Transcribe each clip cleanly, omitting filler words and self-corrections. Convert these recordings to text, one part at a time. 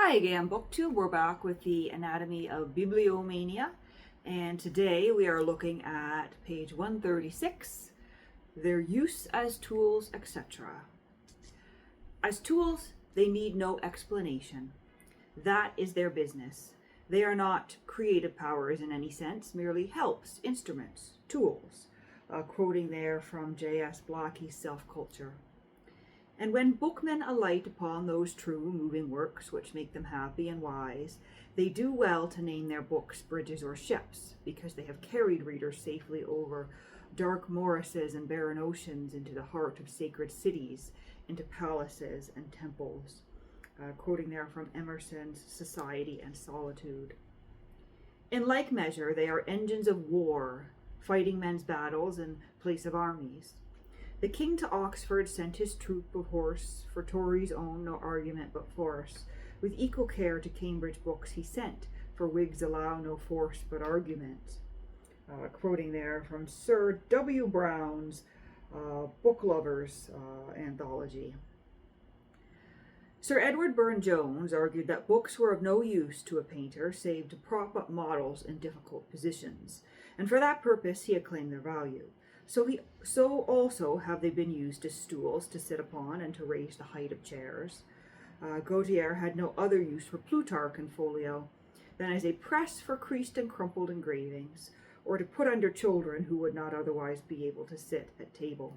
Hi again, BookTube. We're back with the anatomy of Bibliomania, and today we are looking at page 136, their use as tools, etc. As tools, they need no explanation. That is their business. They are not creative powers in any sense, merely helps, instruments, tools. Quoting there from J.S. Blackie's Self-Culture. And when bookmen alight upon those true moving works which make them happy and wise, they do well to name their books bridges or ships, because they have carried readers safely over dark morasses and barren oceans into the heart of sacred cities, into palaces and temples. Quoting there from Emerson's Society and Solitude. In like measure, they are engines of war, fighting men's battles in place of armies. The king to Oxford sent his troop of horse, for Tories own no argument but force. With equal care to Cambridge books he sent, for Whigs allow no force but argument. Quoting there from Sir W. Brown's Book Lovers anthology. Sir Edward Burne-Jones argued that books were of no use to a painter save to prop up models in difficult positions, and for that purpose he acclaimed their value. So also have they been used as stools to sit upon and to raise the height of chairs. Gautier had no other use for Plutarch in folio than as a press for creased and crumpled engravings, or to put under children who would not otherwise be able to sit at table.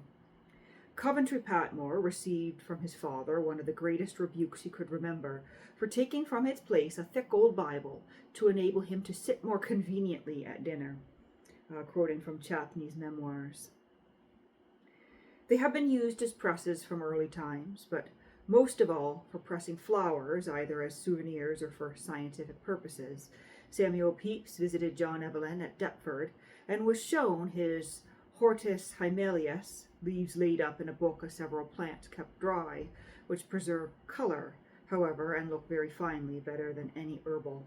Coventry Patmore received from his father one of the greatest rebukes he could remember, for taking from its place a thick old Bible to enable him to sit more conveniently at dinner. Quoting from Champneys' Memoirs. They have been used as presses from early times, but most of all for pressing flowers, either as souvenirs or for scientific purposes. Samuel Pepys visited John Evelyn at Deptford and was shown his Hortus Hyemalius, leaves laid up in a book of several plants kept dry, which preserve colour, however, and look very finely, better than any herbal.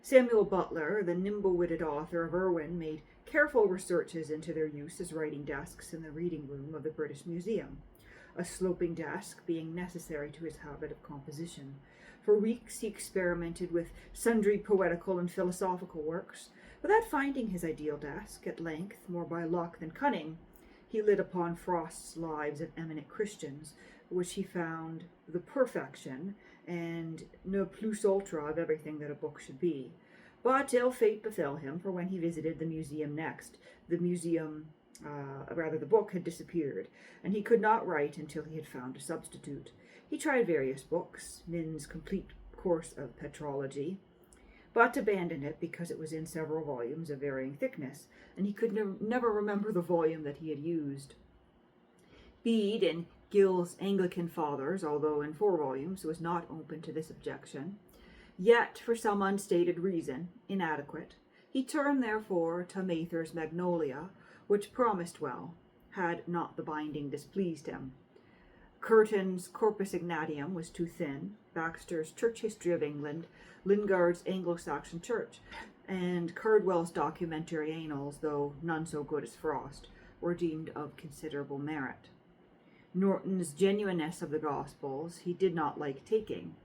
Samuel Butler, the nimble-witted author of Irwin, made careful researches into their use as writing desks in the reading room of the British Museum, a sloping desk being necessary to his habit of composition. For weeks he experimented with sundry poetical and philosophical works. Without finding his ideal desk, at length, more by luck than cunning, he lit upon Frost's Lives of Eminent Christians, which he found the perfection and ne plus ultra of everything that a book should be. But ill fate befell him, for when he visited the museum next, the book had disappeared, and he could not write until he had found a substitute. He tried various books, Min's Complete Course of Petrology, but abandoned it because it was in several volumes of varying thickness, and he could never remember the volume that he had used. Bede, in Gill's Anglican Fathers, although in 4 volumes, was not open to this objection. Yet, for some unstated reason, inadequate, he turned therefore to Mather's Magnolia, which promised well, had not the binding displeased him. Curtin's Corpus Ignatium was too thin, Baxter's Church History of England, Lingard's Anglo-Saxon Church, and Cardwell's Documentary Annals, though none so good as Frost, were deemed of considerable merit. Norton's Genuineness of the Gospels he did not like taking,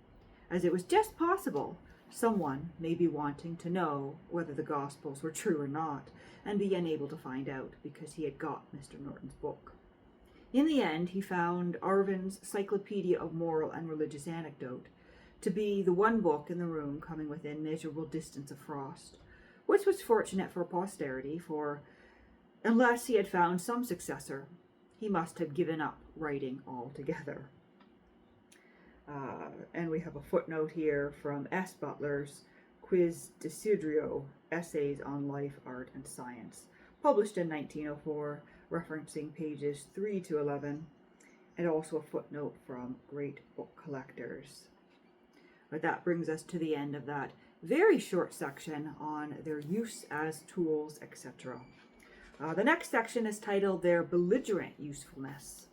as it was just possible someone may be wanting to know whether the Gospels were true or not, and be unable to find out because he had got Mr. Norton's book. In the end, he found Arvin's Cyclopedia of Moral and Religious Anecdote to be the one book in the room coming within measurable distance of Frost, which was fortunate for posterity, for unless he had found some successor, he must have given up writing altogether. And we have a footnote here from S. Butler's Quis Desidero, Essays on Life, Art, and Science, published in 1904, referencing pages 3 to 11, and also a footnote from Great Book Collectors. But that brings us to the end of that very short section on their use as tools, etc. The next section is titled Their Belligerent Usefulness.